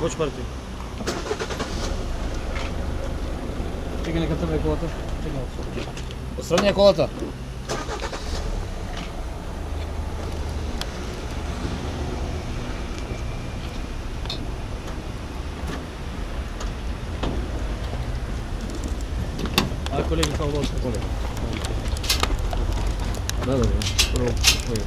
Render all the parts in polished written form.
почварти. Чекай, нека тръгне колата. Отстрани колата. А, колеги, това удоволствие, колеги. Да. Първо, колеги.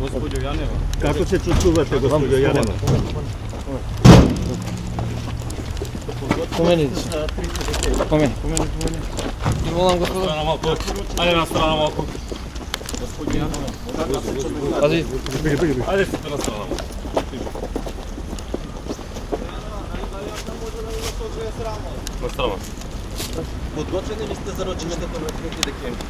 Gospođo Janeva. Kako se čuvate, gospođo Janeva? Помени. Помени. Не волам, господа. Strana malko. Ajde na strana malko. Gospođo Janeva. Пази. Ajde ste na strana malko. На страна. Подготвени ли сте за рочището на 3 декември?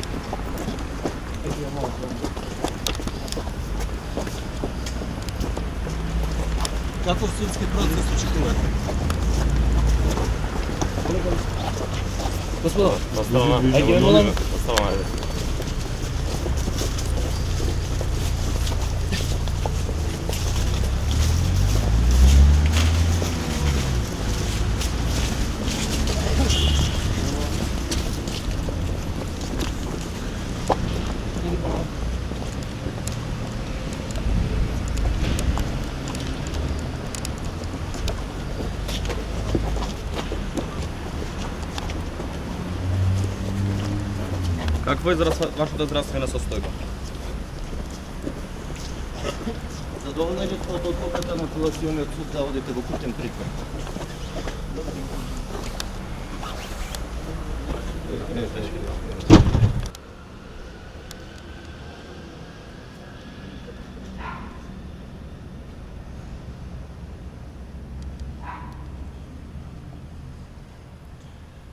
Какъв судски процес очакувате? Господа, На страна. Ajde, ne volам. На страна, ajde. Какво е вашата здравствена състояние? Задоволни ли сте от адвоката на апелационния суд да водите го кутен притвор? Ne,